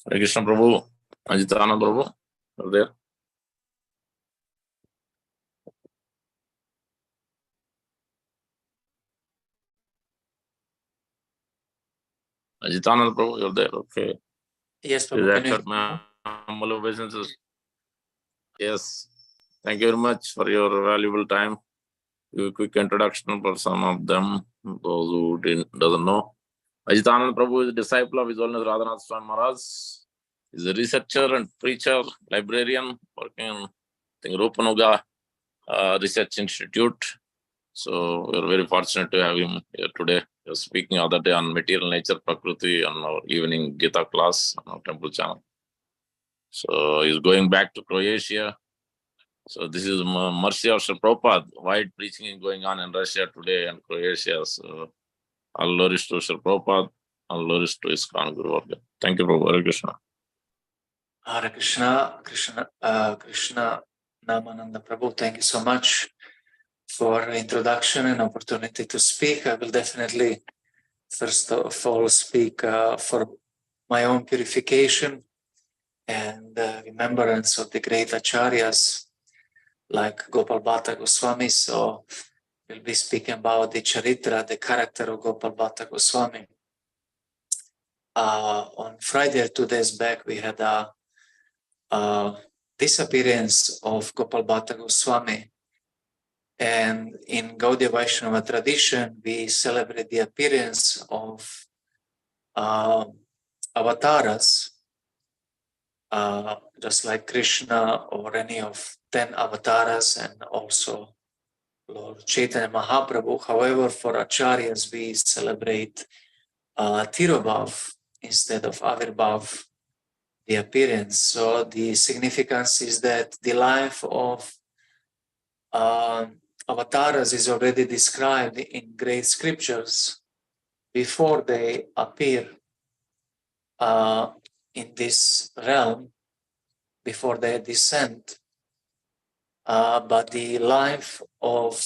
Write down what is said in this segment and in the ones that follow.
Hare Krishna Prabhu, Ajitananda Prabhu, are there? Ajitananda Prabhu, you're there, okay. Yes, Prabhu. My humble obeisances. Yes, thank you very much for your valuable time. Give a quick introduction for some of them, those who doesn't know. Ajitananda Prabhu is a disciple of His Holiness Radhanath Swami Maharaj. He's a researcher and preacher, librarian, working in Rupanuga Research Institute. So we're very fortunate to have him here today. He was speaking other day on material nature, Prakriti, on our evening Gita class on our temple channel. So he's going back to Croatia. So this is mercy of Sri Prabhupada. Wide preaching is going on in Russia today and Croatia. So all glories to Sri Prabhupada, all glories to ISKCON Guru Varga. Thank you, Prabhu. Hare Krishna. Hare Krishna, Krishna Namananda Prabhu. Thank you so much for introduction and opportunity to speak. I will definitely first of all speak for my own purification and remembrance of the great acharyas like Gopal Bhatta Goswami. So we'll be speaking about the charitra, the character of Gopal Bhatta Goswami. On Friday or 2 days back, we had a disappearance of Gopal Bhatta Goswami. And in Gaudiya Vaishnava tradition, we celebrate the appearance of avatars, just like Krishna or any of 10 avatars, and also Lord Chaitanya Mahaprabhu. However, for acharyas, we celebrate Tirobhav instead of Avirbhav, the appearance. So the significance is that the life of avatars is already described in great scriptures before they appear in this realm, before they descend. But the life of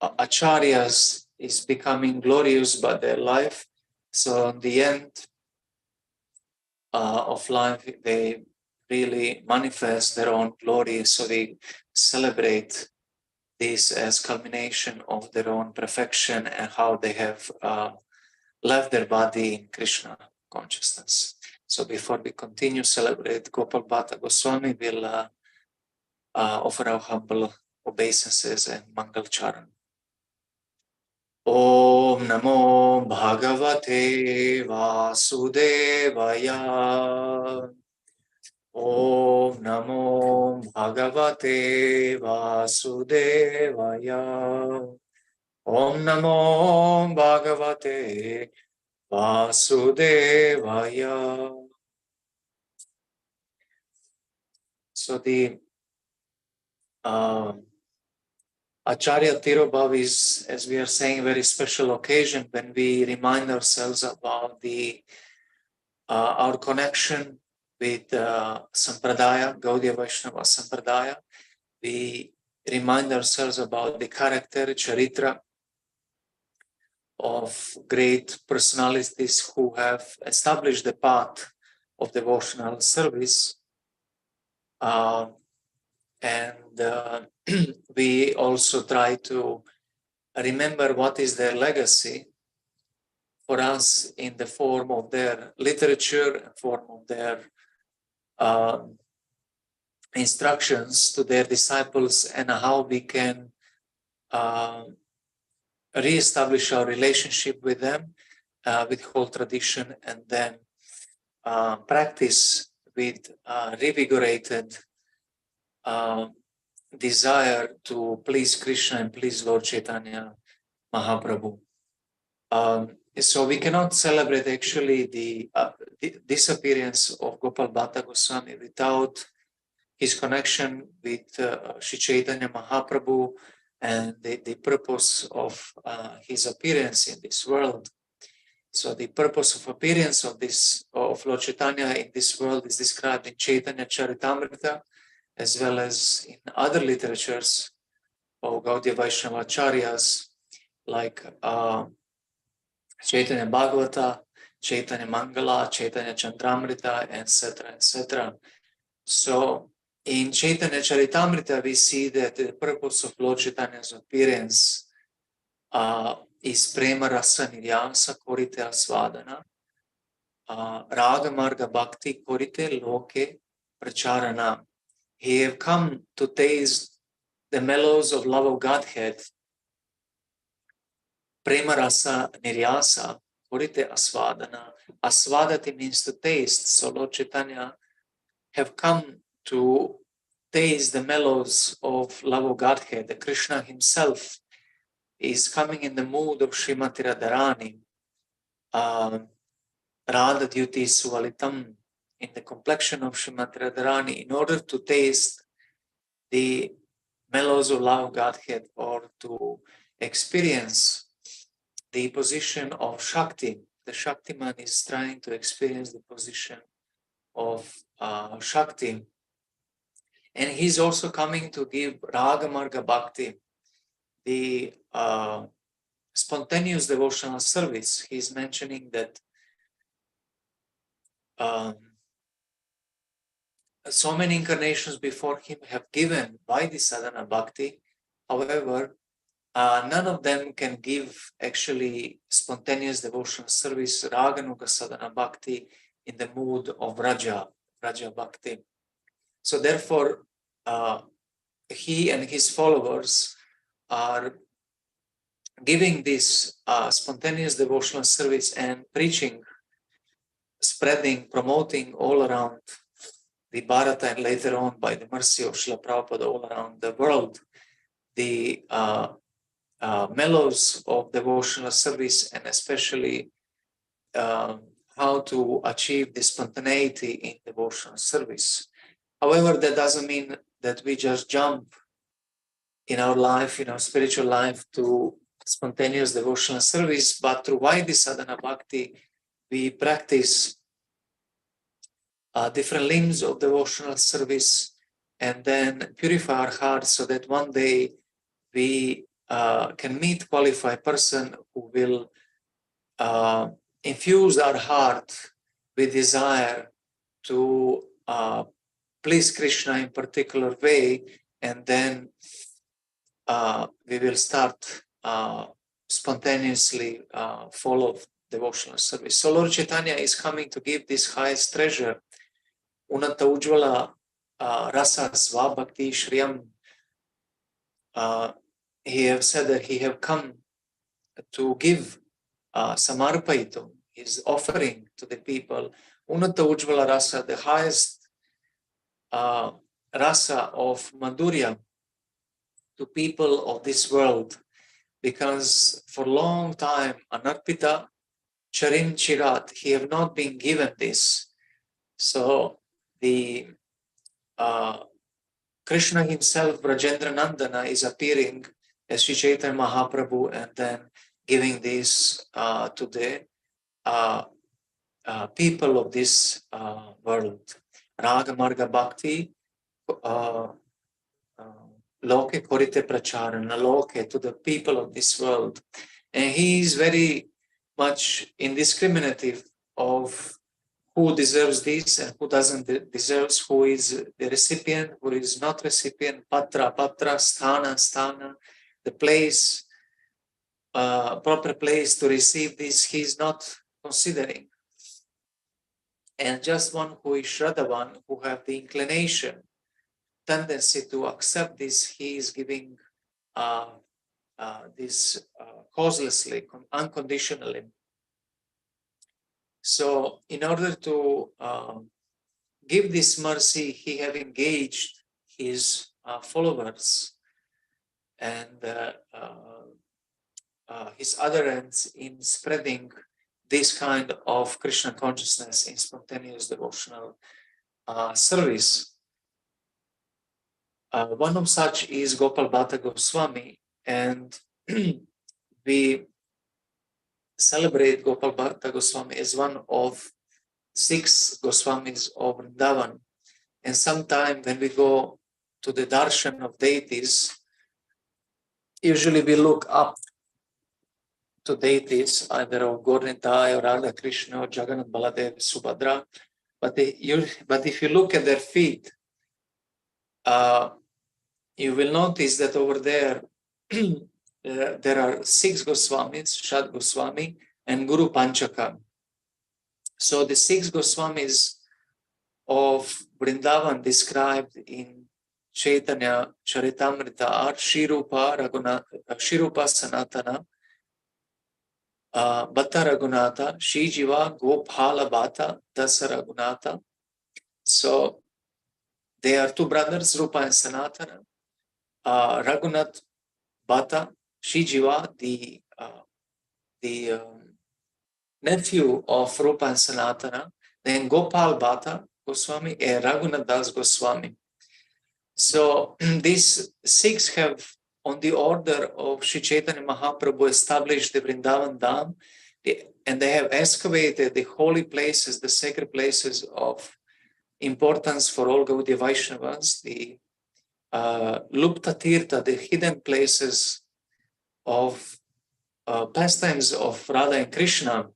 acharyas is becoming glorious by their life. So in the end of life, they really manifest their own glory. So they celebrate this as culmination of their own perfection and how they have left their body in Krishna consciousness. So before we continue, celebrate Gopal Bhatta Goswami, we'll offer our humble obeisances and Mangal Charan. Om Namo Bhagavate Vasudevaya. Om Namo Bhagavate Vasudevaya. Om Namo Bhagavate Vasudevaya. So the Acharya Tirobhav is, as we are saying, a very special occasion when we remind ourselves about the our connection with Sampradaya, Gaudiya Vaishnava Sampradaya. We remind ourselves about the character, charitra of great personalities who have established the path of devotional service. And we also try to remember what is their legacy for us in the form of their literature, form of their instructions to their disciples, and how we can re-establish our relationship with them, with whole tradition, and then practice with revigorated desire to please Krishna and please Lord Chaitanya Mahaprabhu. So we cannot celebrate actually the disappearance of Gopal Bhatta Goswami without his connection with Sri Chaitanya Mahaprabhu and the purpose of his appearance in this world. So the purpose of appearance of Lord Chaitanya in this world is described in Chaitanya Charitamrita, as well as in other literatures of Gaudiya Vaishnava Acharyas, like Chaitanya Bhagavata Chaitanya Mangala, Chaitanya Chandramrita, etc., etc. So in Chaitanya Charitamrita, we see that the purpose of Lord Chaitanya's appearance is Prema Rasa Niryasa Korite Asvadana, Raga Marga Bhakti Korite Loke Pracharana. He have come to taste the mellows of love of Godhead, Prema Rasa Niryasa Korite Asvadana. Asvadati means to taste. So Lord Chaitanya have come to taste the mellows of love of Godhead. The Krishna himself is coming in the mood of Srimati Radharani, Radha Dyuti Suvalitam, in the complexion of Srimati Radharani, in order to taste the mellows of love of Godhead, or to experience the position of Shakti. The Shaktiman is trying to experience the position of Shakti. And he's also coming to give Raga Marga Bhakti, the spontaneous devotional service. He's mentioning that so many incarnations before him have given by the sadhana bhakti. However, none of them can give actually spontaneous devotional service, Raganuga sadhana bhakti, in the mood of Raja bhakti. So therefore, he and his followers are giving this spontaneous devotional service and preaching, spreading, promoting all around the Bharata, and later on by the mercy of Srila Prabhupada all around the world, the mellows of devotional service, and especially how to achieve the spontaneity in devotional service. However, that doesn't mean that we just jump in our life, in our spiritual life, to spontaneous devotional service, but through Vaidhi Sadhana Bhakti, we practice different limbs of devotional service, and then purify our hearts so that one day we can meet qualified person who will infuse our heart with desire to please Krishna in particular way, and then we will start spontaneously follow devotional service. So Lord Chaitanya is coming to give this highest treasure, Unata Ujjvala Rasa Svabhakti Shriyam. He have said that he have come to give Samarpaitum, his offering to the people, Unata Ujjvala Rasa, the highest rasa of Madhurya, to people of this world, because for a long time, Anarpita Charim Chirat, he have not been given this. So the Krishna himself, Brajendra Nandana, is appearing as Sri Chaitanya Mahaprabhu, and then giving this to the people of this world. Raga Marga Bhakti Loke Korite Pracharana, Loke, to the people of this world. And he is very much indiscriminative of who deserves this and who doesn't deserve, who is the recipient, who is not recipient, patra, sthana, the place, proper place to receive this, he is not considering. And just one who is Shraddhavan, who have the inclination, tendency to accept this, he is giving this causelessly, unconditionally. So in order to give this mercy, he have engaged his followers and his adherents in spreading this kind of Krishna consciousness in spontaneous devotional service. One of such is Gopal Bhatta Goswami, and we celebrate Gopal Bhatta Goswami as one of 6 Goswamis of Vrindavan. And sometime when we go to the darshan of deities, usually we look up to deities, either of Gaur-Nitai or Radha Krishna or Jagannath Baladev, Subhadra. But if you look at their feet, you will notice that over there, there are 6 Goswamis, Shad Goswami, and Guru Panchaka. So the 6 Goswamis of Vrindavan described in Chaitanya Charitamrita are Shirupa Sanatana, Bhatta Raghunatha, Shijiva, Gopala Bhatta, Dasa Raghunatha. So they are 2 brothers, Rupa and Sanatana. Raghunath Bhatta, Shijiva, the nephew of Rupa and Sanatana, then Gopal Bhatta Goswami and Raghunath Das Goswami. So these 6 have, on the order of Sri Chaitanya Mahaprabhu, established the Vrindavan Dham, and they have excavated the holy places, the sacred places of importance for all Gaudiya Vaishnavas, the Lupta Tirtha, the hidden places of pastimes of Radha and Krishna.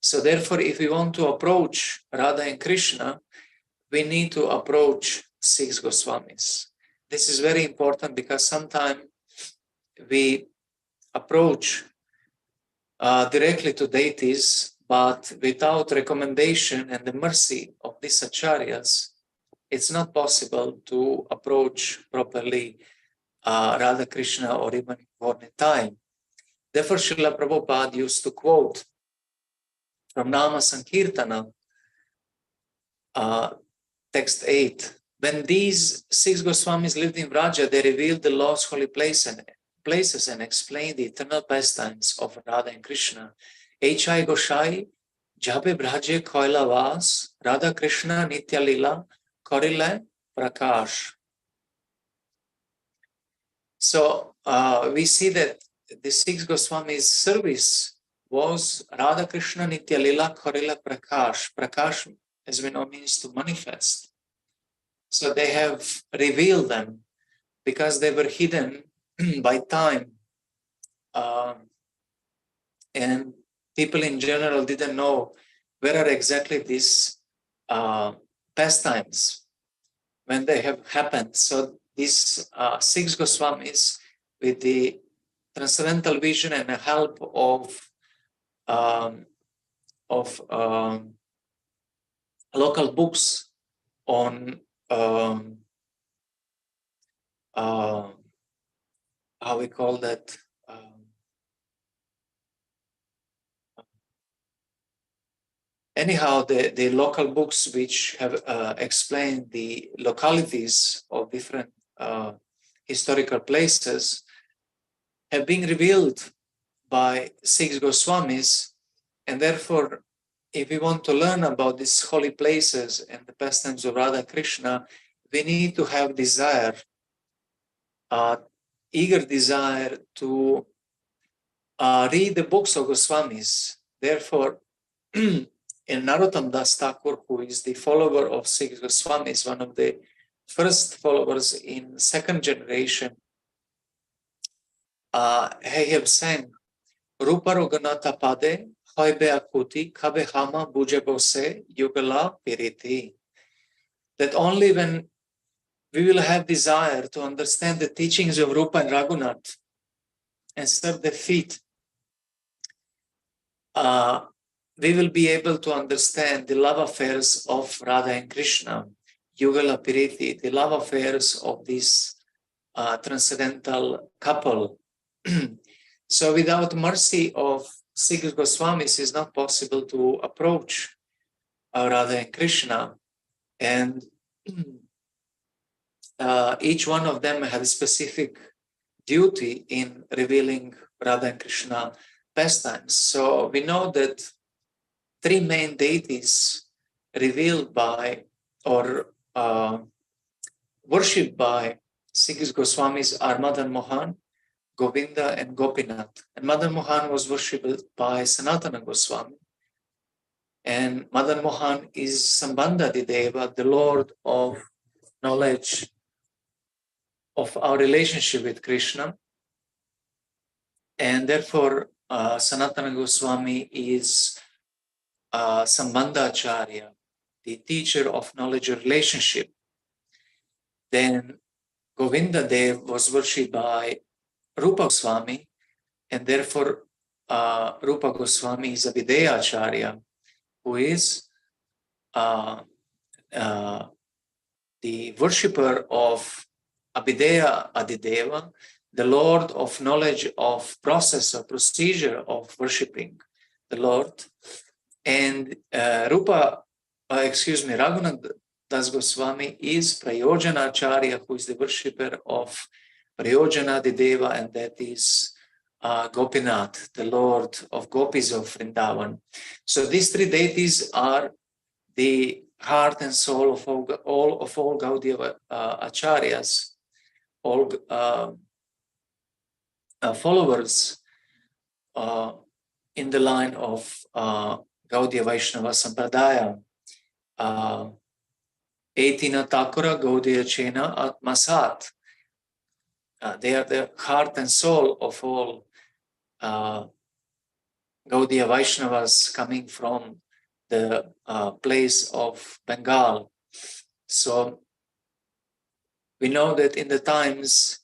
So therefore, if we want to approach Radha and Krishna, we need to approach 6 Goswamis. This is very important because sometimes we approach directly to deities, but without recommendation and the mercy of these acharyas, it's not possible to approach properly Radha Krishna or even Gaur-Nitai. Therefore, Srila Prabhupada used to quote from Nama Sankirtana, text 8. When these 6 Goswamis lived in Vraja, they revealed the Lord's holy places and explained the eternal pastimes of Radha and Krishna. H.I. Goshai, Jabe Braje Koila Vas, Radha Krishna Nitya Lila, Korile Prakash. So we see that the 6 Goswamis' service was Radha Krishna Nitya Lila Korile Prakash. Prakash, as we know, means to manifest. So they have revealed them because they were hidden by time. And people in general didn't know where are exactly these pastimes when they have happened. So these 6 Goswamis, with the transcendental vision and the help of local books on how we call that, anyhow, the local books which have explained the localities of different historical places have been revealed by 6 Goswamis, and therefore, if we want to learn about these holy places and the pastimes of Radha Krishna, we need to have desire, eager desire to read the books of Goswamis. Therefore, in Narottam Das Thakur, who is the follower of 6 Goswamis, one of the first followers in 2nd generation, he have sang Rupa Roganatha Pade, Hoibe Akuti, Kabe Hama Buje Bose, Yugala Piriti. That only when we will have desire to understand the teachings of Rupa and Raghunath and serve their feet, we will be able to understand the love affairs of Radha and Krishna, Yugala Piriti, the love affairs of this transcendental couple. So without mercy of 6 Goswamis, it's not possible to approach Radha and Krishna. And each one of them had a specific duty in revealing Radha and Krishna pastimes. So we know that 3 main deities revealed by or worshipped by 6 Goswamis are Madan Mohan, Govinda, and Gopinath. And Madan Mohan was worshipped by Sanatana Goswami. And Madan Mohan is Sambandha Deva, the Lord of knowledge of our relationship with Krishna. And therefore, Sanatana Goswami is Sambandha Acharya, the teacher of knowledge or relationship. Then Govinda Dev was worshipped by Rupa Goswami, and therefore Rupa Goswami is Abhideya Acharya, who is the worshipper of Abhideya Adideva, the Lord of knowledge of process or procedure of worshipping the Lord. And Raghunath Das Goswami is Prayojana Acharya, who is the worshipper of Prayojana Adideva, and that is Gopinath, the Lord of Gopis of Vrindavan. So these three deities are the heart and soul of all Gaudiya Acharyas, all followers in the line of Gaudiya Vaishnava Sampradaya. Etina Thakura Gaudiya Chena Atmasat. They are the heart and soul of all Gaudiya Vaishnavas coming from the place of Bengal. So we know that in the times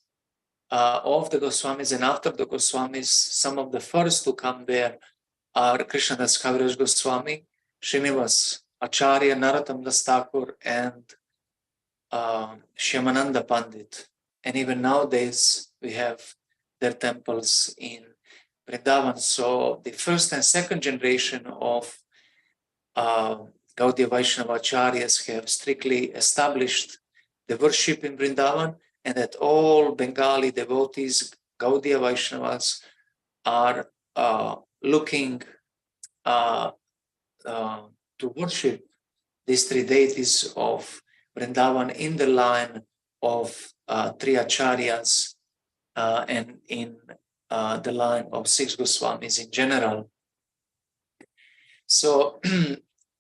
of the Goswamis and after the Goswamis, some of the first to come there are Krishnadas Kaviraj Goswami, Srinivas Acharya, Narottam Das Thakur, and Shyamananda Pandit. And even nowadays, we have their temples in Vrindavan. So the first and second generation of Gaudiya Vaishnava Acharyas have strictly established the worship in Vrindavan, and that all Bengali devotees, Gaudiya Vaishnavas, are looking to worship these three deities of Vrindavan in the line of three Acharyas and in the line of six Goswamis in general. So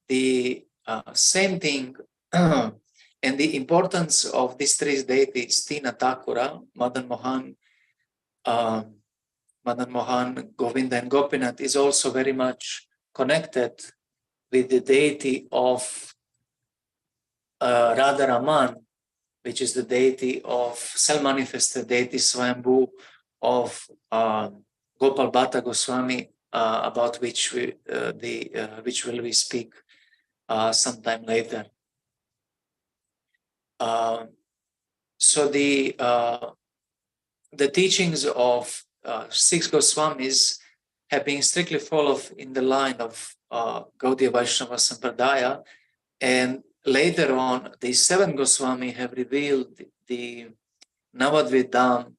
the same thing and the importance of these three deities, Tina Thakura, Madan Mohan, Govinda, and Gopinath, is also very much connected with the deity of Radha Raman, which is the deity of self-manifested deity Swayambhu of Gopal Bhatta Goswami, about which we will speak sometime later. So the teachings of six Goswamis have been strictly followed in the line of Gaudiya Vaishnava Sampradaya, and later on the seven Goswami have revealed the Navadvip Dham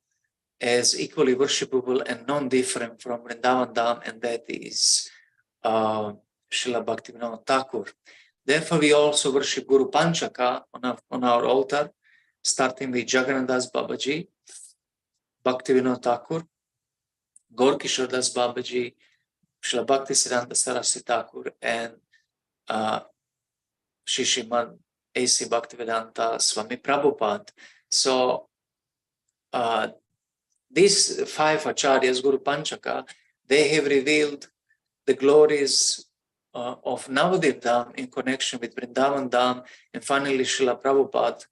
as equally worshipable and non-different from Vrindavan Dham, and that is Srila Bhaktivinoda Thakur. Therefore, we also worship Guru Panchaka on our altar, starting with Jagannath Das Babaji, Bhaktivinoda Thakur, Gaurkishore Das Babaji, Srila Bhaktisiddhanta Saraswati Thakur, and Shishimad A.C. Bhaktivedanta Swami Prabhupada. So these five Acharyas, Guru Panchaka, they have revealed the glories of Navadvip Dham in connection with Vrindavan Dham, and finally Srila Prabhupada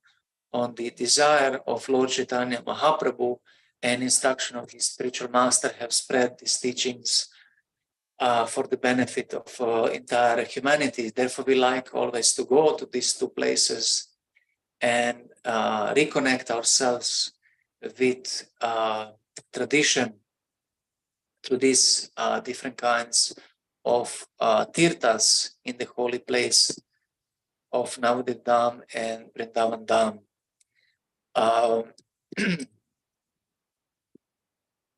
on the desire of Lord Chaitanya Mahaprabhu and instruction of his spiritual master have spread these teachings for the benefit of entire humanity. Therefore, we like always to go to these two places and reconnect ourselves with tradition through these different kinds of tirthas in the holy place of Navadvip Dham and Vrindavan Dham.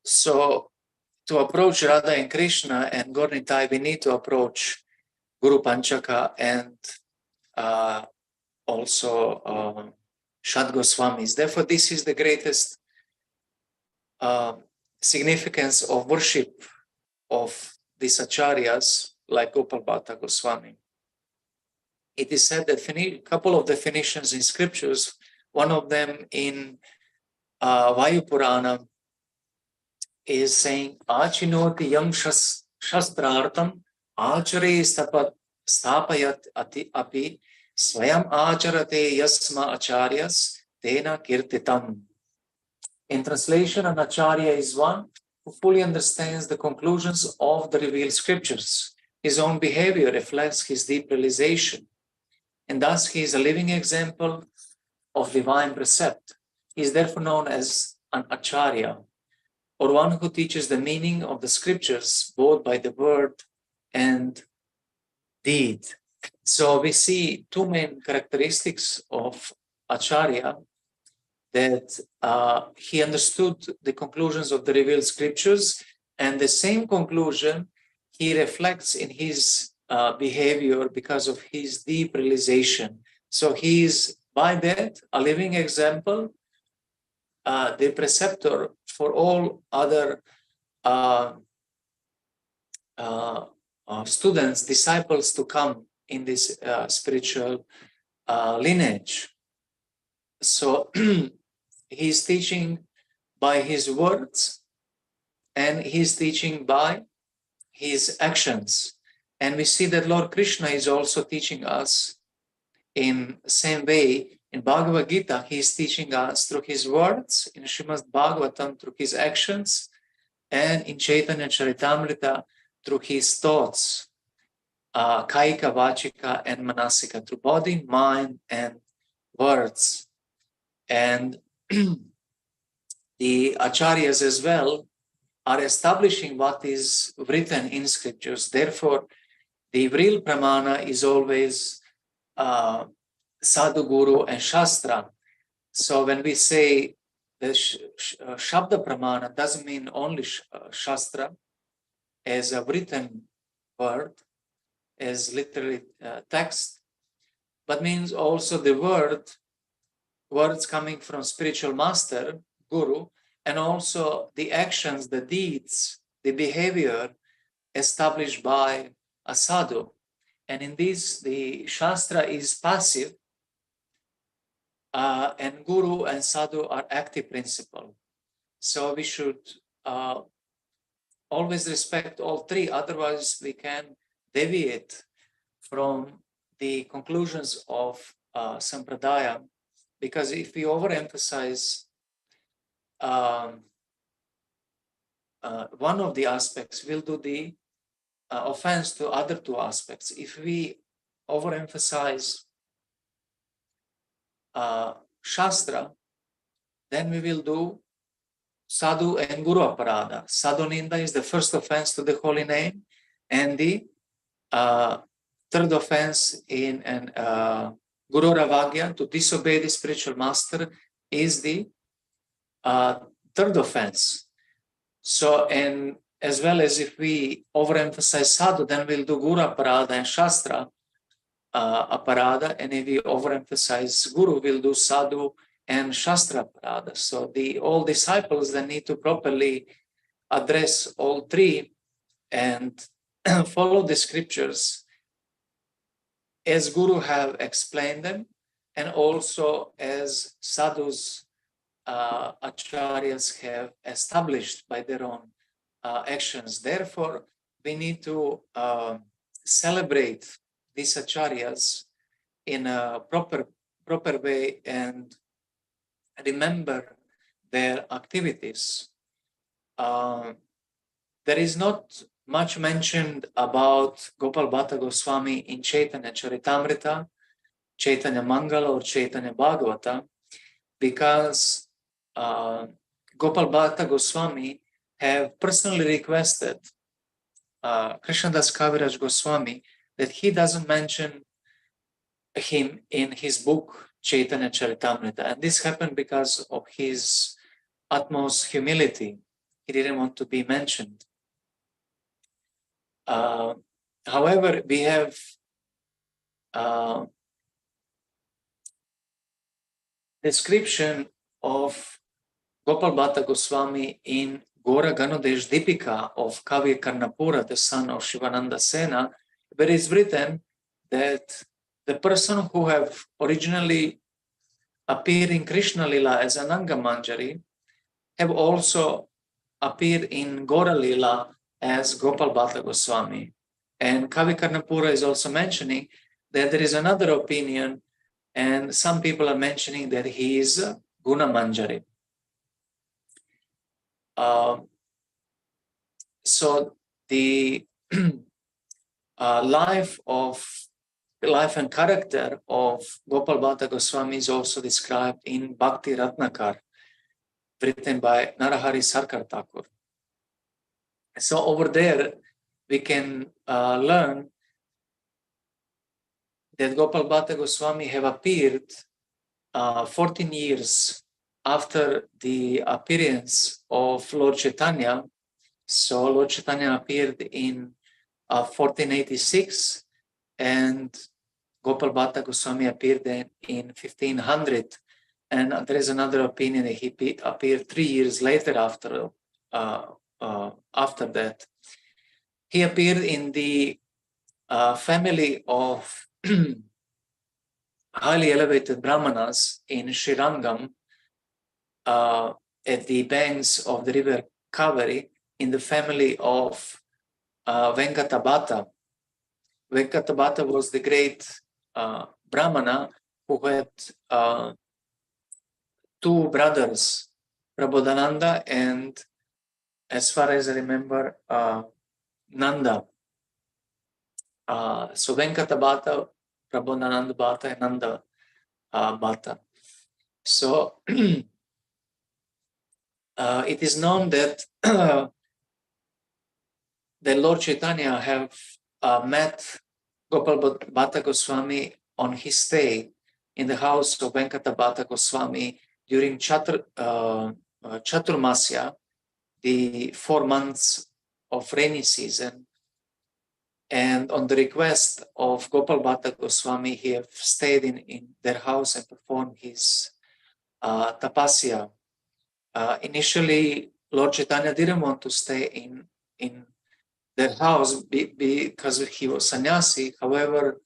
So to approach Radha and Krishna and Gaur Nitai, we need to approach Guru Panchaka and also Shad Goswamis. Therefore, this is the greatest significance of worship of these acharyas like Gopal Bhatta Goswami. It is said that a couple of definitions in scriptures, one of them in Vayu Purana is saying, Achinoti yam shastrartam achare stapayat api swayam acharate yasma acharyas tena kirtitam. In translation, an acharya is one who fully understands the conclusions of the revealed scriptures. His own behavior reflects his deep realization, and thus he is a living example of divine precept. He is therefore known as an acharya, or one who teaches the meaning of the scriptures both by the word and deed. So we see two main characteristics of acharya, that he understood the conclusions of the revealed scriptures, and the same conclusion he reflects in his behavior because of his deep realization. So he is, by that, a living example, the preceptor for all other students, disciples to come in this spiritual lineage. So he's teaching by his words, and he's teaching by his actions. And we see that Lord Krishna is also teaching us in the same way. In Bhagavad Gita, he is teaching us through his words, in Srimad Bhagavatam through his actions, and in Chaitanya Charitamrita through his thoughts, Kaika, Vachika, and Manasika, through body, mind, and words. And the acharyas as well are establishing what is written in scriptures. Therefore, the real pramana is always sadhu, guru, and shastra. So when we say the shabda pramana, doesn't mean only shastra as a written word, as literary text, but means also the words coming from spiritual master, guru, and also the actions, the deeds, the behavior established by a sadhu. And in this, the shastra is passive, and guru and sadhu are active principle. So we should always respect all three, otherwise we can deviate from the conclusions of sampradaya, because if we overemphasize one of the aspects, we'll do the offense to other two aspects. If we overemphasize Shastra, then we will do Sadhu and Guru Aparada. Sadhu Ninda is the first offense to the holy name, and the third offense in Guru Ravagya, to disobey the spiritual master, is the third offense. So, and as well as if we overemphasize Sadhu, then we'll do Guru Aparada and Shastra Aparada, and if we overemphasize Guru, we'll do Sadhu and Shastra Aparada. So all disciples then need to properly address all three and follow the scriptures as Guru have explained them, and also as Sadhus, Acharyas have established by their own actions. Therefore, we need to celebrate these Acharyas in a proper way and remember their activities. There is not much mentioned about Gopal Bhatta Goswami in Chaitanya Charitamrita, Chaitanya Mangala, or Chaitanya Bhagavata, because Gopal Bhatta Goswami have personally requested Krishnadas Kaviraj Goswami that he doesn't mention him in his book Chaitanya Charitamrita. And this happened because of his utmost humility. He didn't want to be mentioned. However, we have description of Gopal Bhatta Goswami in Gora Ganodesh Dipika of Kavya Karnapura, the son of Shivananda Sena, where it's written that the person who have originally appeared in Krishna Lila as Ananga Manjari have also appeared in Gora Lila as Gopal Bhatta Goswami. And Kavi Karnapura is also mentioning that there is another opinion, and some people are mentioning that he is Guna Manjari. So the life and character of Gopal Bhatta Goswami is also described in Bhakti Ratnakar, written by Narahari Sarkar Thakur. So over there, we can learn that Gopal Bhatta Goswami have appeared 14 years after the appearance of Lord Chaitanya. So Lord Chaitanya appeared in 1486, and Gopal Bhatta Goswami appeared in 1500. And there is another opinion that he appeared 3 years later after that. He appeared in the family of highly elevated Brahmanas in Srirangam at the banks of the river Kaveri, in the family of Venkatabhata. Venkatabhata was the great Brahmana who had two brothers, Prabodhananda and, as far as I remember, Nanda. So Venkatabhata, Prabodhananda Bhatta, and Nanda Bhatta. So it is known that the Lord Chaitanya have met Gopal Bhatta Goswami on his stay in the house of Venkatabhata Goswami during Chaturmasya, the 4 months of rainy season. And on the request of Gopal Bhatta Goswami, he have stayed in their house and performed his tapasya. Initially, Lord Chaitanya didn't want to stay in their house because he was sannyasi. However,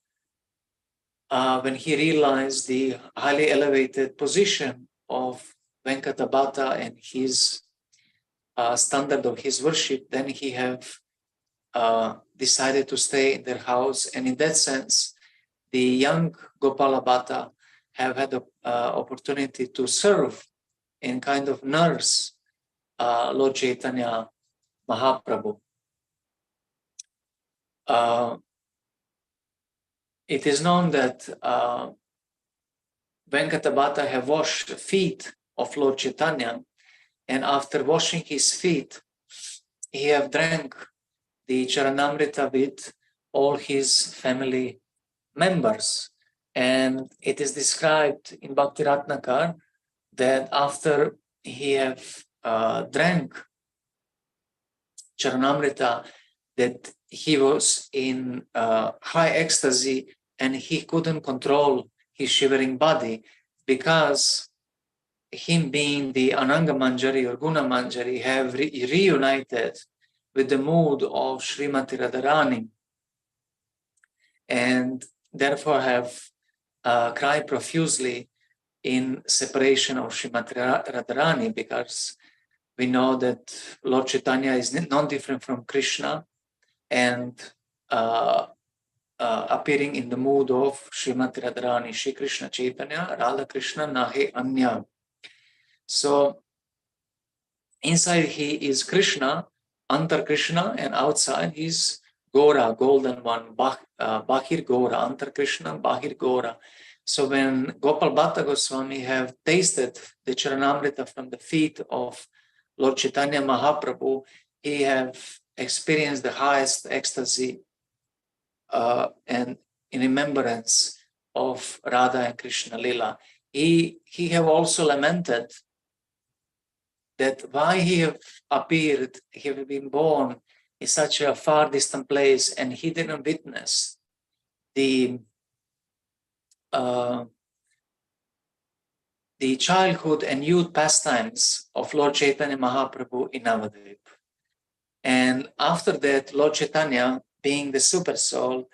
when he realized the highly elevated position of Venkatabhata and his standard of his worship, then he have decided to stay in their house. And in that sense, the young Gopala Bhatta have had the opportunity to serve and kind of nurse Lord Chaitanya Mahaprabhu. It is known that Venkatabhata have washed the feet of Lord Chaitanya, and after washing his feet, he have drank the Charanamrita with all his family members. And it is described in Bhakti Ratnakar that after he have drank Charanamrita, that he was in high ecstasy and he couldn't control his shivering body, because him being the Ananga Manjari or Guna Manjari have reunited with the mood of Srimati Radharani, and therefore have cried profusely in separation of Srimati Radharani, because we know that Lord Chaitanya is not different from Krishna, and appearing in the mood of Srimati Radharani, Shri Krishna Chaitanya, Radha Krishna Nahe Anya. So inside he is Krishna, Antar Krishna, and outside is Gora, golden one, Bahir Gora, Antar Krishna, Bahir Gora. So when Gopal Bhatta Goswami have tasted the Charanamrita from the feet of Lord Chaitanya Mahaprabhu, he have experienced the highest ecstasy and in remembrance of Radha and Krishna Lila. He have also lamented that why he have appeared, he have been born in such a far distant place, and he didn't witness the childhood and youth pastimes of Lord Chaitanya Mahaprabhu in Navadvip. And after that, Lord Chaitanya, being the super soul,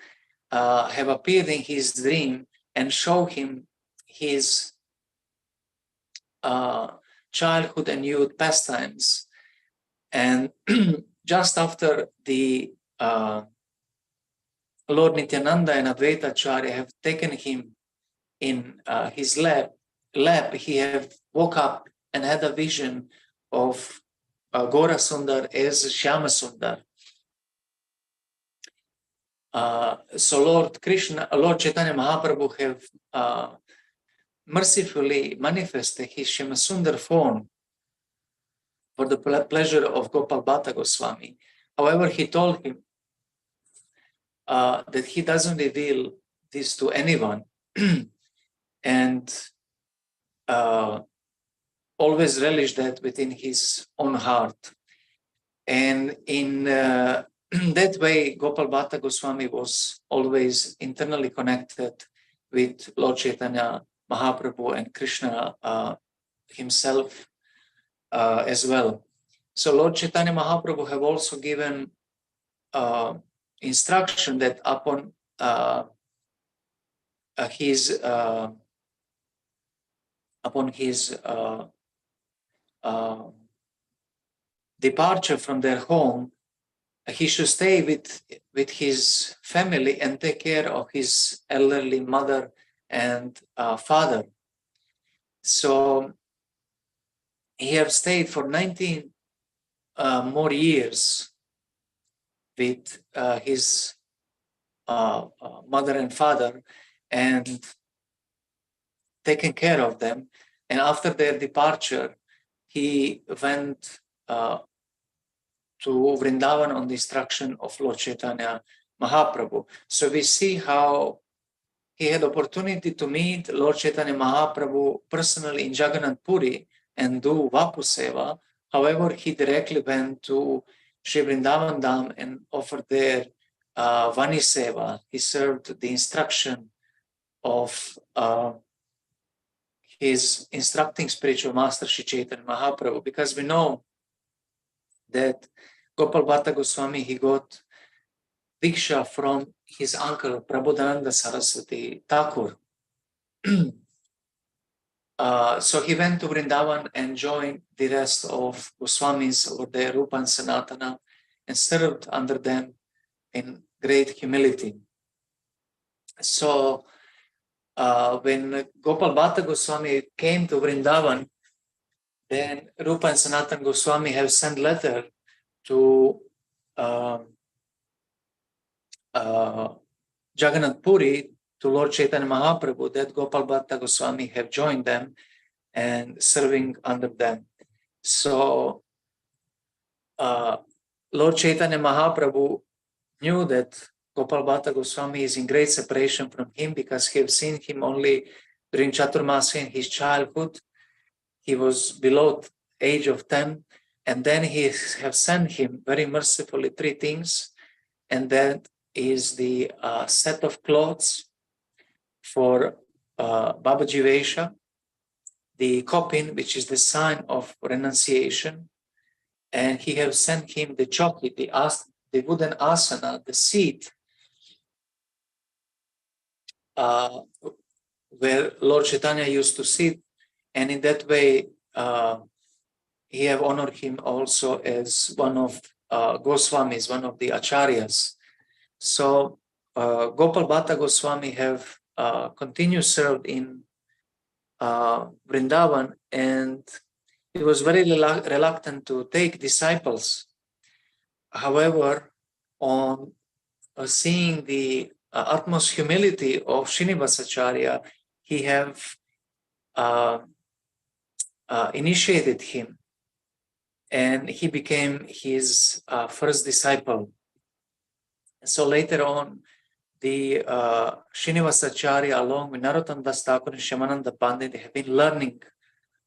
have appeared in his dream and show him his childhood and youth pastimes. And just after the Lord Nityananda and Advaita Acharya have taken him in his lap, he have woke up and had a vision of Gora Sundar as Shyama Sundar. So Lord Chaitanya Mahaprabhu have mercifully manifested his Shyama Sundar form for the pleasure of Gopal Bhatta Goswami. However, he told him that he doesn't reveal this to anyone and always relish that within his own heart. And in that way, Gopal Bhatta Goswami was always internally connected with Lord Chaitanya Mahaprabhu and Krishna himself as well. So Lord Chaitanya Mahaprabhu have also given instruction that upon his departure from their home, he should stay with his family and take care of his elderly mother and father. So he have stayed for 19 more years with his mother and father and taking care of them. And after their departure, he went to Vrindavan on the instruction of Lord Chaitanya Mahaprabhu. So we see how he had opportunity to meet Lord Chaitanya Mahaprabhu personally in Jagannath Puri and do Vapu Seva. However, he directly went to Sri Vrindavan Dham and offered there Vani Seva. He served the instruction of his instructing spiritual master Sri Chaitanya Mahaprabhu, because we know that Gopal Bhatta Goswami, he got Diksha from his uncle Prabodhananda Saraswati Thakur. So he went to Vrindavan and joined the rest of Goswamis over there, Rupa and Sanatana, and served under them in great humility. So when Gopal Bhatta Goswami came to Vrindavan, then Rupa and Sanatana Goswami have sent letter to Jagannath Puri, to Lord Chaitanya Mahaprabhu, that Gopal Bhatta Goswami have joined them and serving under them. So Lord Chaitanya Mahaprabhu knew that Gopal Bhatta Goswami is in great separation from him, because he have seen him only during Chaturmasi in his childhood. He was below age of 10, and then he have sent him very mercifully 3 things, and that is the set of clothes for Babaji Vesha, the kopin, which is the sign of renunciation, and he have sent him the chokki, the wooden asana, the seat, where Lord Chaitanya used to sit, and in that way he have honored him also as one of Goswamis, one of the acharyas. So Gopal Bhatta Goswami have continued served in Vrindavan, and he was very reluctant to take disciples. However, on seeing the utmost humility of Srinivasacharya, he have initiated him, and he became his first disciple. So later on, the Srinivasacharya, along with Narottam Das Thakur and Shyamananda Pandit, have been learning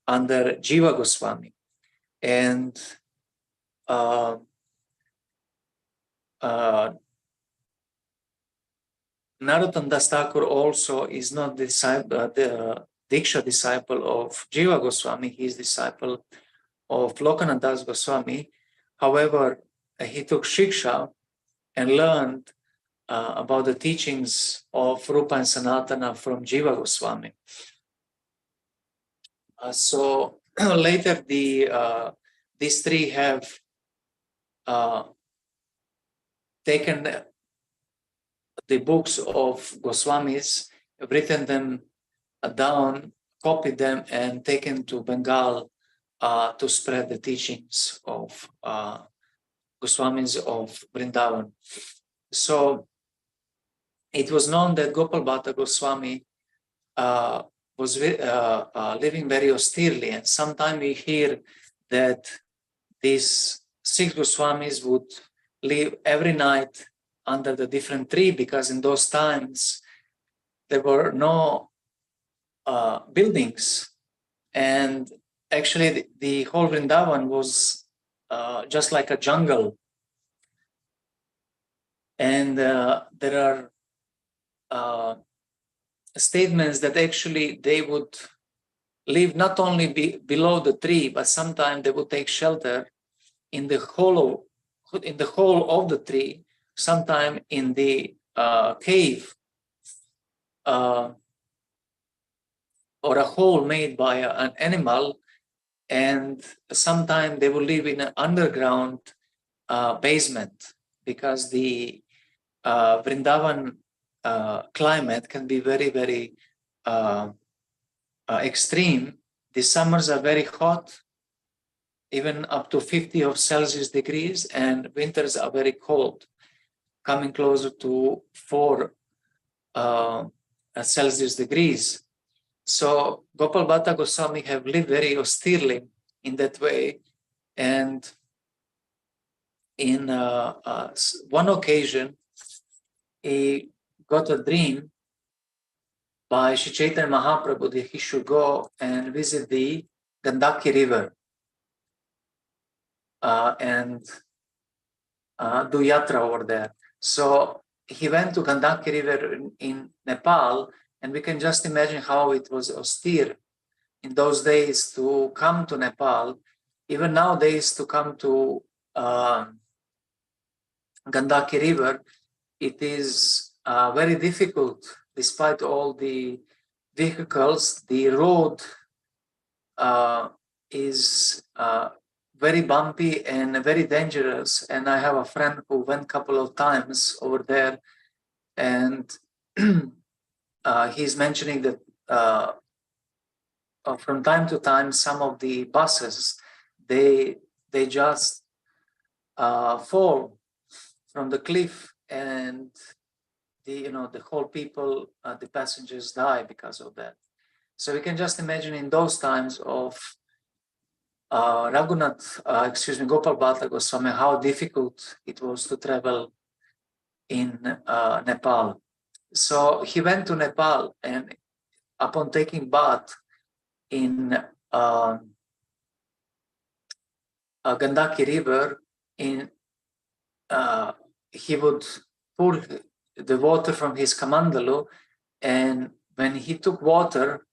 under Jiva Goswami. And Narottam Das Thakur also is not the Diksha disciple of Jiva Goswami. He is disciple of Lokanath Das Goswami. However, he took Shiksha and learned about the teachings of Rupa and Sanatana from Jiva Goswami. So later these 3 have taken the books of Goswamis, written them down, copied them, and taken to Bengal to spread the teachings of Goswamis of Vrindavan. So it was known that Gopal Bhatta Goswami was living very austerely, and sometimes we hear that these 6 Goswamis would live every night under the different tree, because in those times there were no buildings, and actually the whole Vrindavan was just like a jungle. And there are statements that actually they would live not only below the tree, but sometimes they would take shelter in the hollow, in the hole of the tree, sometime in the cave, or a hole made by an animal, and sometimes they will live in an underground basement, because the Vrindavan climate can be very, very extreme. The summers are very hot, even up to 50 of Celsius degrees, and winters are very cold, coming closer to 4 Celsius degrees. So Gopal Bhatta Goswami have lived very austerely in that way. And in one occasion, he got a dream by Sri Chaitanya Mahaprabhu that he should go and visit the Gandaki river and do yatra over there. So he went to Gandaki river in Nepal, and we can just imagine how it was austere in those days to come to Nepal. Even nowadays, to come to Gandaki river, it is very difficult. Despite all the vehicles, the road is very bumpy and very dangerous. And I have a friend who went a couple of times over there, and he's mentioning that from time to time, some of the buses, they just fall from the cliff, and the whole people, the passengers die because of that. So we can just imagine in those times of Gopal Bhatta Goswami, how difficult it was to travel in Nepal. So he went to Nepal, and upon taking bath in Gandaki river, he would pour the water from his kamandalu, and when he took water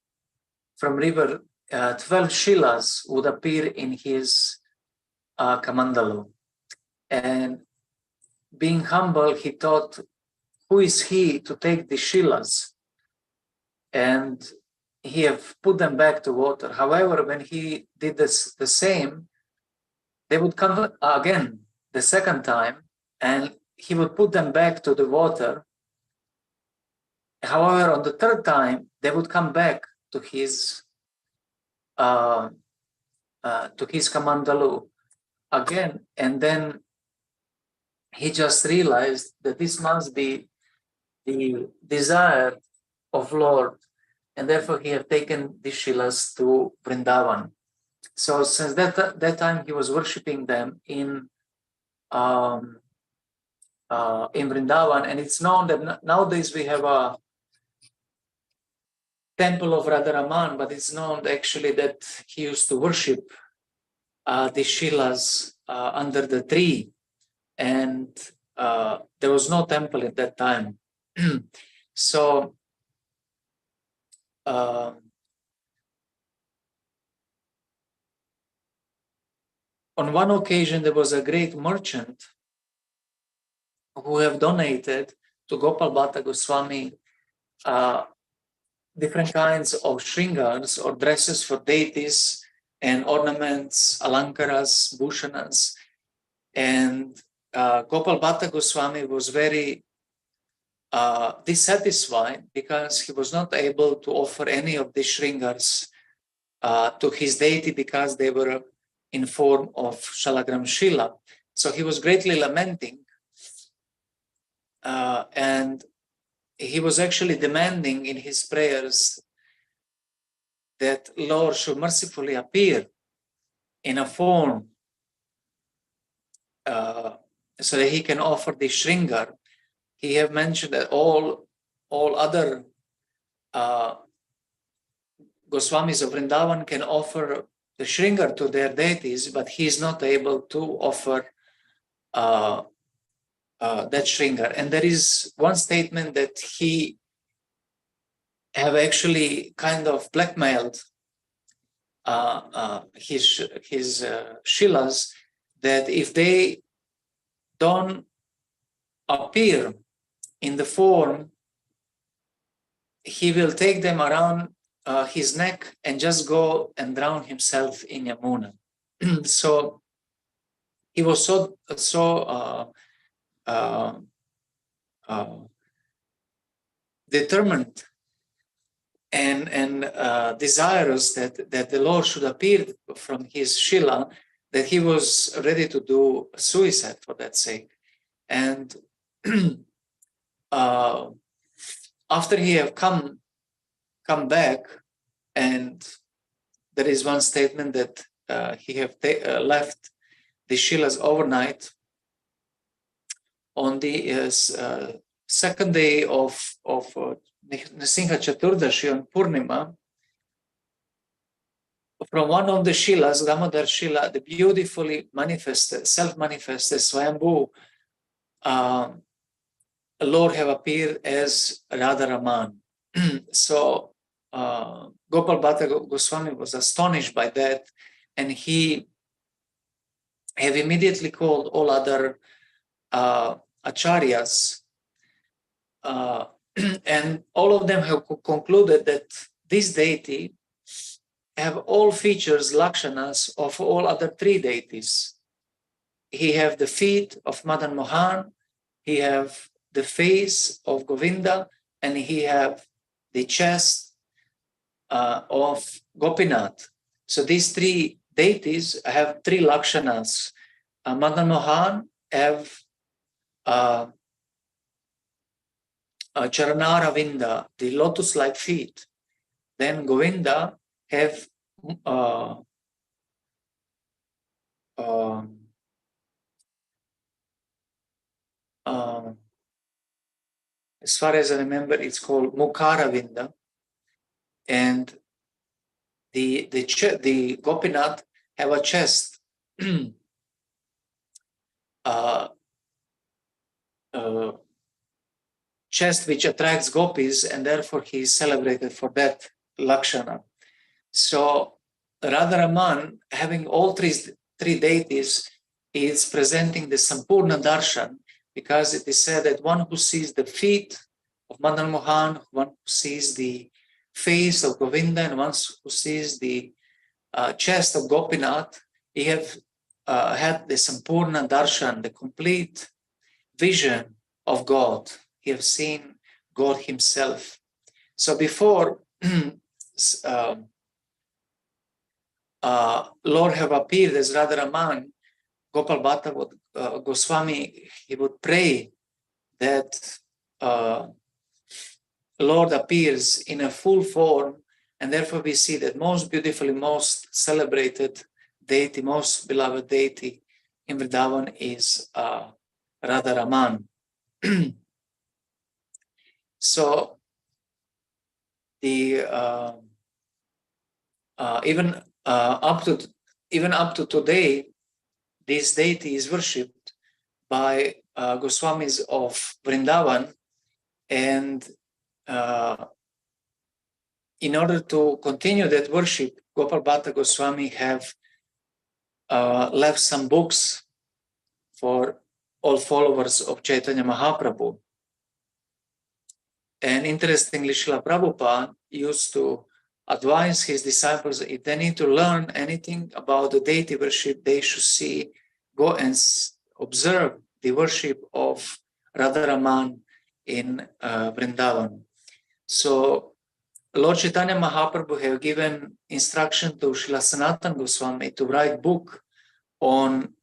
from river, 12 shilas would appear in his kamandalu. And being humble, he thought, who is he to take the shilas? And he have put them back to water. However, when he did the same, they would come again the second time, and he would put them back to the water. However, on the third time, they would come back to his kamandalu again, and then he just realized that this must be the desire of Lord, and therefore he have taken the shilas to Vrindavan. So since that time, he was worshipping them in Vrindavan, and it's known that nowadays we have a temple of Radharaman, but it's known actually that he used to worship the shilas under the tree, and there was no temple at that time. So on one occasion, there was a great merchant who have donated to Gopal Bhatta Goswami different kinds of shringars or dresses for deities and ornaments, alankaras, bhushanas. And Gopal Bhatta Goswami was very dissatisfied because he was not able to offer any of the shringars to his deity because they were in form of Shalagram Shila. So he was greatly lamenting, and he was actually demanding in his prayers that Lord should mercifully appear in a form so that he can offer the shringar. He have mentioned that all other Goswamis of Vrindavan can offer the shringar to their deities, but he is not able to offer that shringar. And there is one statement that he have actually kind of blackmailed his shilas, that if they don't appear in the form, he will take them around his neck and just go and drown himself in Yamuna. So he was so determined and desirous that the Lord should appear from his Shila, that he was ready to do suicide for that sake. And after he have come back, and there is one statement that he have left the Shilas overnight on the second day of Nrsimha Chaturdashi on Purnima. From one of the Shilas, Damodar Shila, the beautifully manifested, self-manifested Swayambhu Lord have appeared as Radharaman. So Gopal Bhatta Goswami was astonished by that, and he have immediately called all other acharyas, and all of them have concluded that this deity have all features, lakshanas, of all other three deities. He have the feet of Madan Mohan, he have the face of Govinda, and he have the chest of Gopinath. So these three deities have three lakshanas. Madan Mohan have Charanaravinda, the lotus-like feet. Then Govinda have as far as I remember, it's called Mukharavinda, and the Gopinath have a chest chest which attracts gopis, and therefore he is celebrated for that lakshana. So Radharaman, having all three deities, is presenting the Sampurna Darshan, because it is said that one who sees the feet of Madan Mohan, one who sees the face of Govinda, and one who sees the chest of Gopinath, he have had the Sampurna Darshan, the complete vision of God. He have seen God himself. So before Lord have appeared as Radharaman, Gopal Bhatta Goswami, he would pray that Lord appears in a full form, and therefore we see that most beautifully, most celebrated deity, most beloved deity in Vrindavan is Radharaman. So the even up to today, this deity is worshipped by Goswamis of Vrindavan, and in order to continue that worship, Gopal Bhatta Goswami have left some books for all followers of Chaitanya Mahaprabhu. And interestingly, Srila Prabhupada used to advise his disciples, if they need to learn anything about the deity worship, they should go and observe the worship of Radharaman in Vrindavan. So Lord Chaitanya Mahaprabhu have given instruction to Srila Sanatana Goswami to write book on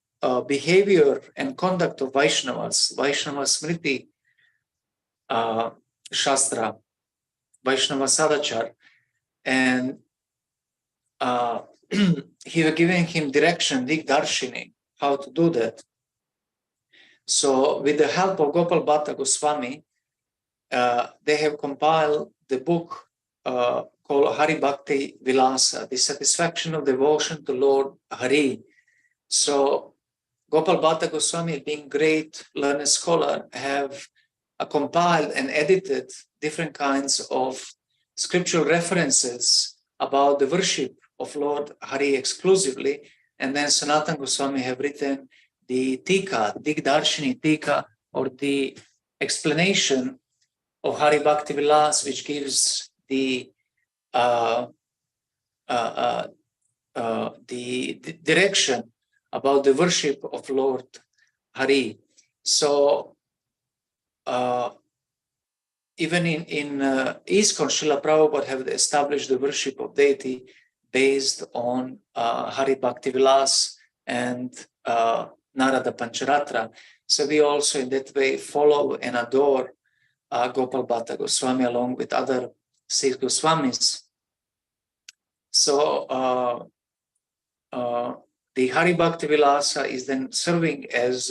behavior and conduct of Vaishnavas, Vaishnava Smriti Shastra, Vaishnava Sadachar, and he was giving him direction, Digdarshini, how to do that. So with the help of Gopal Bhatta Goswami, they have compiled the book called Hari Bhakti Vilasa, the satisfaction of devotion to Lord Hari. So Gopal Bhatta Goswami, being great learned scholar, have compiled and edited different kinds of scriptural references about the worship of Lord Hari exclusively. And then Sanatana Goswami have written the Tika, Digdarshini Tika, or the explanation of Hari Bhakti Vilas, which gives the direction about the worship of Lord Hari. So even in ISKCON, Srila Prabhupada have established the worship of deity based on Hari Bhakti Vilas and Narada Pancharatra. So we also in that way follow and adore Gopal Bhatta Goswami along with other 6 Goswamis. So the Hari Bhakti Vilasa is then serving as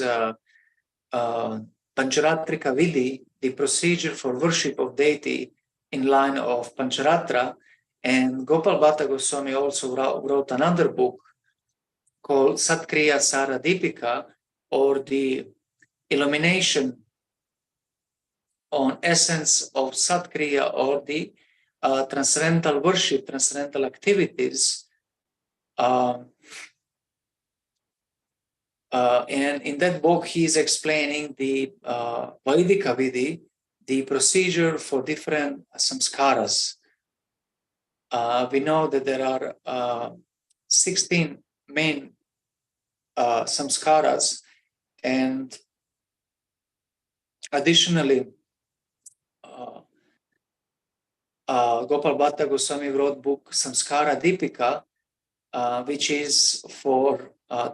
Pancharatrika Vidhi, the procedure for worship of deity in line of Pancharatra. And Gopal Bhatta Goswami also wrote another book called Satkriya Sara Deepika, or the illumination on essence of Satkriya, or the transcendental worship, transcendental activities. And in that book, he is explaining the Vaidika Vidhi, the procedure for different samskaras. We know that there are 16 main samskaras, and additionally, Gopal Bhatta Goswami wrote book Samskara Deepika, which is for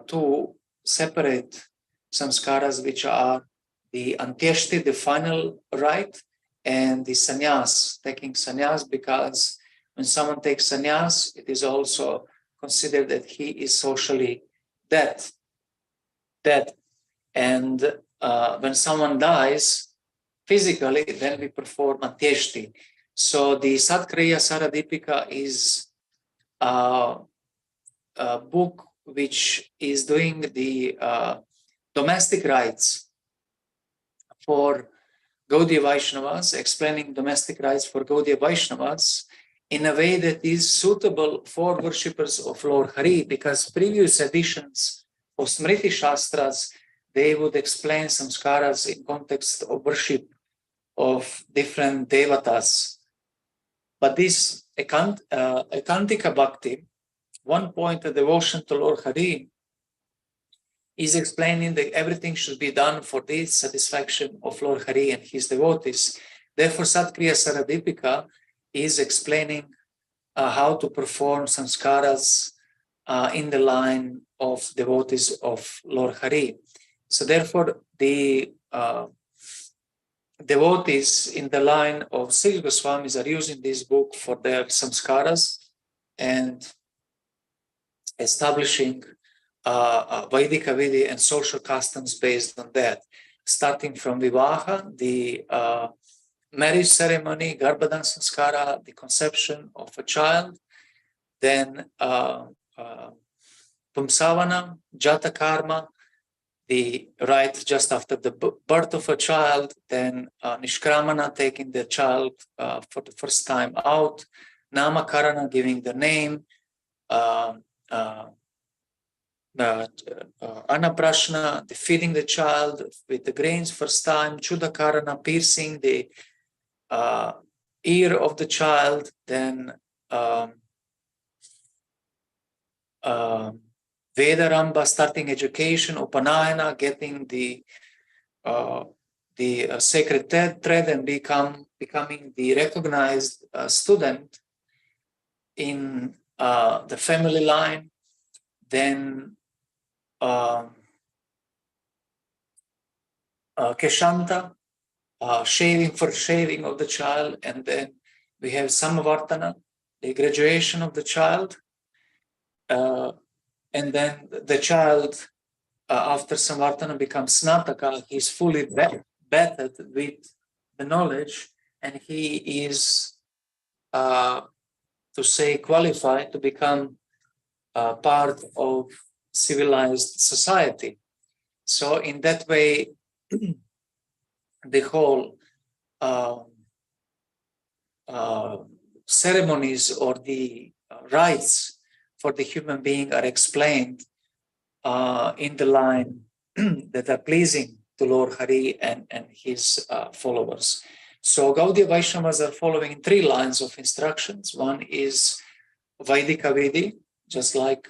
2 separate samskaras, which are the Antyeshti, the final rite, and the sannyas, taking sannyas, because when someone takes sannyas, it is also considered that he is socially dead. And when someone dies physically, then we perform Antyeshti. So the Satkriya Saradipika is a book which is doing the domestic rites for Gaudiya Vaishnavas, explaining domestic rites for Gaudiya Vaishnavas in a way that is suitable for worshippers of Lord Hari, because previous editions of Smriti Shastras, they would explain samskaras in context of worship of different devatas. But this Ekantika Bhakti, 1 point of devotion to Lord Hari, is explaining that everything should be done for the satisfaction of Lord Hari and his devotees. Therefore, Satkriya Saradipika is explaining how to perform samskaras in the line of devotees of Lord Hari. So therefore, the devotees in the line of 6 Goswamis are using this book for their samskaras and establishing Vaidika Vidhi and social customs based on that, starting from Vivaha, the marriage ceremony, Garbhadan Sanskara, the conception of a child, then Pumsavana, Jata Karma, the rite just after the birth of a child, then Nishkramana, taking the child for the first time out, Namakarana, giving the name, Anaprashna, the feeding the child with the grains first time, Chudakarana, piercing the ear of the child, then Vedaramba, starting education, Upanayana, getting the sacred thread and becoming the recognized student in the family line, then Keshanta, shaving of the child, and then we have Samavartana, the graduation of the child, and then the child, after Samavartana, becomes Snataka. He's fully vetted with the knowledge, and he is, to say, qualified to become part of civilized society. So in that way, the whole ceremonies or the rites for the human being are explained in the line that are pleasing to Lord Hari and his followers. So Gaudiya Vaishnavas are following 3 lines of instructions. One is Vaidika Vidhi, just like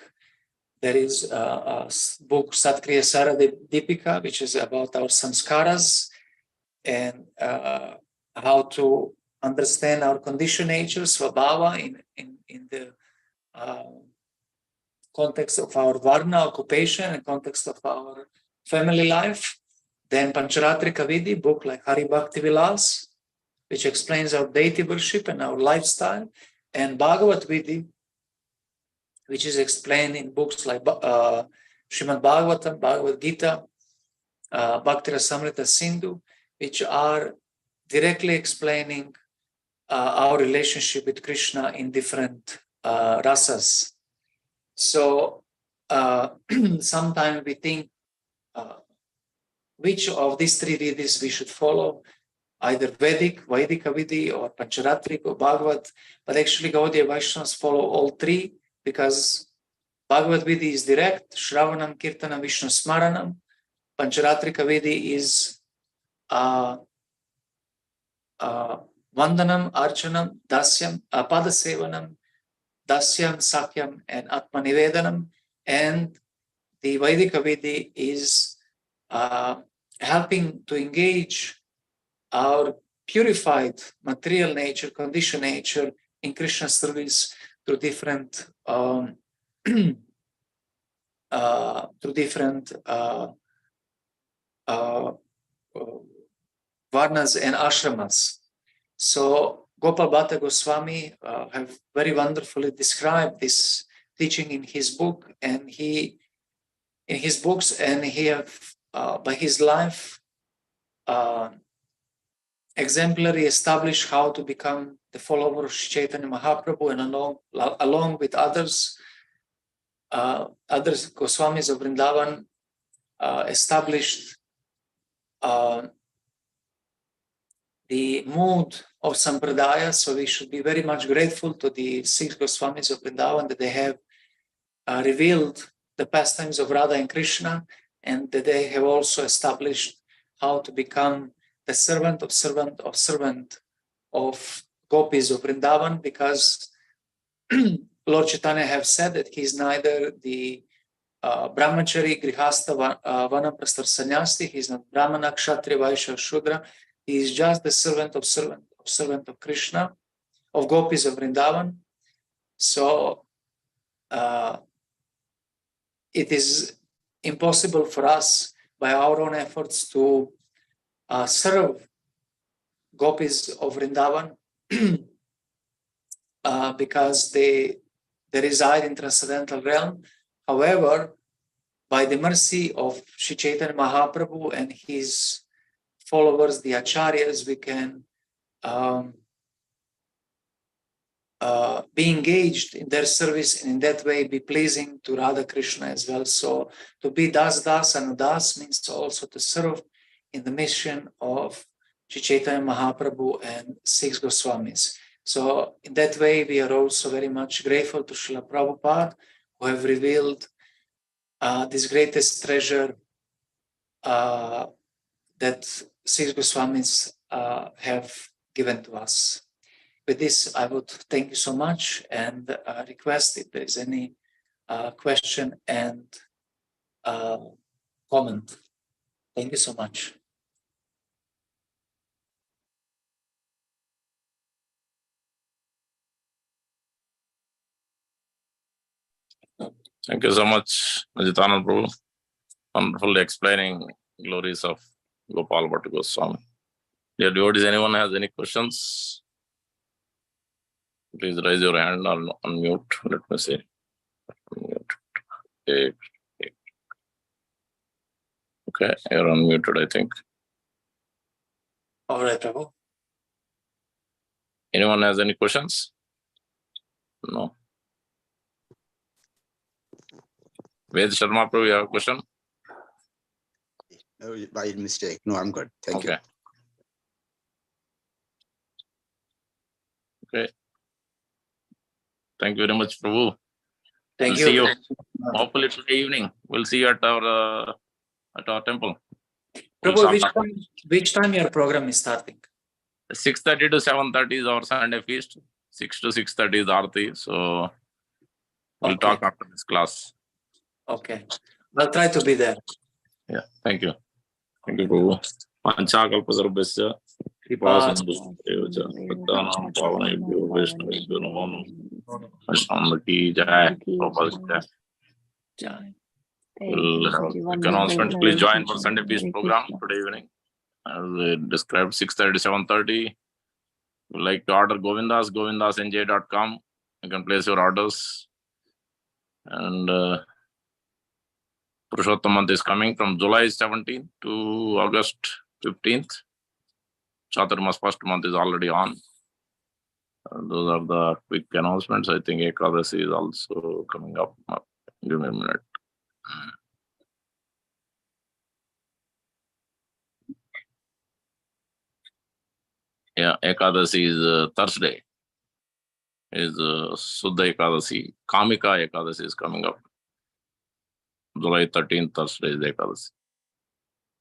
there is a book Satkriya Sara Dipika, which is about our samskaras and how to understand our conditioned nature, Svabhava, in the context of our Varna occupation and context of our family life. Then Pancharatrika Vidhi, book like Hari Bhakti Vilas, which explains our deity worship and our lifestyle, and Bhagavat Vidhi, which is explained in books like Srimad Bhagavatam, Bhagavad Gita, Bhakti Rasamrita Sindhu, which are directly explaining our relationship with Krishna in different rasas. So sometimes we think which of these 3 vidhis we should follow, either Vedika Vidhi or Pancharatrika or Bhagavat, but actually Gaudiya Vaishnavas follow all 3 because Bhagavat Vidhi is direct, Shravanam, Kirtanam, Vishnu Smaranam. Pancharatrika Vidhi is Vandanam, Archanam, Dasyam, Padasevanam, Dasyam, Sakyam, and Atmanivedanam. And the Vaidika Vidhi is helping to engage our purified material nature, conditioned nature in Krishna service through different varnas and ashramas. So Gopal Bhatta Goswami have very wonderfully described this teaching in his book, and he have by his life exemplary established how to become the follower of Chaitanya Mahaprabhu, and along with others Goswamis of Vrindavan established the mood of Sampradaya. So we should be very much grateful to the 6 Goswamis of Vrindavan that they have revealed the pastimes of Radha and Krishna, and that they have also established how to become the servant of gopis of Vrindavan, because Lord Chaitanya have said that he is neither the Brahmachari, Grihastha, Vanaprasthar Sannyasi, he is not Brahmana, Kshatriya, Vaishya, Shudra. He is just the servant of Krishna, of gopis of Vrindavan. So it is impossible for us by our own efforts to serve gopis of Vrindavan because they reside in transcendental realm. However, by the mercy of Sri Chaitanya Mahaprabhu and his followers, the acharyas, we can be engaged in their service, and in that way be pleasing to Radha Krishna as well. So to be Das and Das means also to serve in the mission of Sri Chaitanya Mahaprabhu and 6 Goswamis. So in that way, we are also very much grateful to Srila Prabhupada, who have revealed this greatest treasure that 6 Goswamis have given to us. With this, I would thank you so much and request if there is any question and comment. Thank you so much. Thank you so much, Ajitananda Prabhu. Wonderfully explaining glories of Gopal Bhatta Goswami. Dear devotees, anyone has any questions? Please raise your hand or unmute. Let me see. Unmute. Okay, you're unmuted, I think. All right, Prabhu. Anyone has any questions? No. Ved Sharma Prabhu, you have a question? No, by mistake. No, I'm good. Thank you. Okay. Thank you very much, Prabhu. Thank We'll see you. you. Hopefully today evening. We'll see you at our temple. Prabhu, which time your program is starting? 6:30 to 7:30 is our Sunday feast. 6 to 6:30 is Aarti. So we'll talk after this class. Okay. I'll try to be there. Yeah. Thank you. Thank you, Prabhu. Panchakalpasarvasya Kripasindhu Pattanam Pavanebhyo Vaishnavebhyo Namo Namaha. Vaishnava ki jai. Prabhupada jai. We'll have quick announcement. Please join for Sunday feast program today evening. As I described, 6:30 to 7:30. If you like to order Govindas, govindasnj.com. You can place your orders. And Purushottam month is coming from July 17th to August 15th. Chaturmas first month is already on. Those are the quick announcements. I think Ekadasi is also coming up. Give me a minute. Yeah, Ekadasi is Thursday. Is Suddha Ekadasi. Kamika Ekadasi is coming up. July 13th, Thursday is Ekadasi.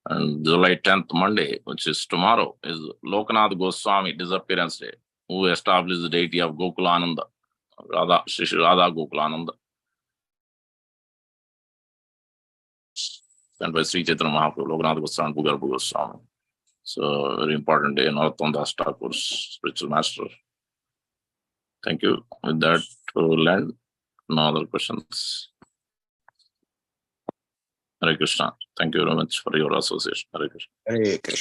And July 10th, Monday, which is tomorrow, is Lokanath Goswami Disappearance Day, who established the deity of Gokulananda, Radha, Shri Radha Gokulananda. And by Sri Chaitanya Mahaprabhu, Lokanath Goswami, Bhagavad Goswami. So, very important day, Narottam Das Thakur's spiritual master. Thank you. With that, we'll end. No other questions. Hare Krishna. Thank you very much for your association. Hare Krishna. Hare Krishna.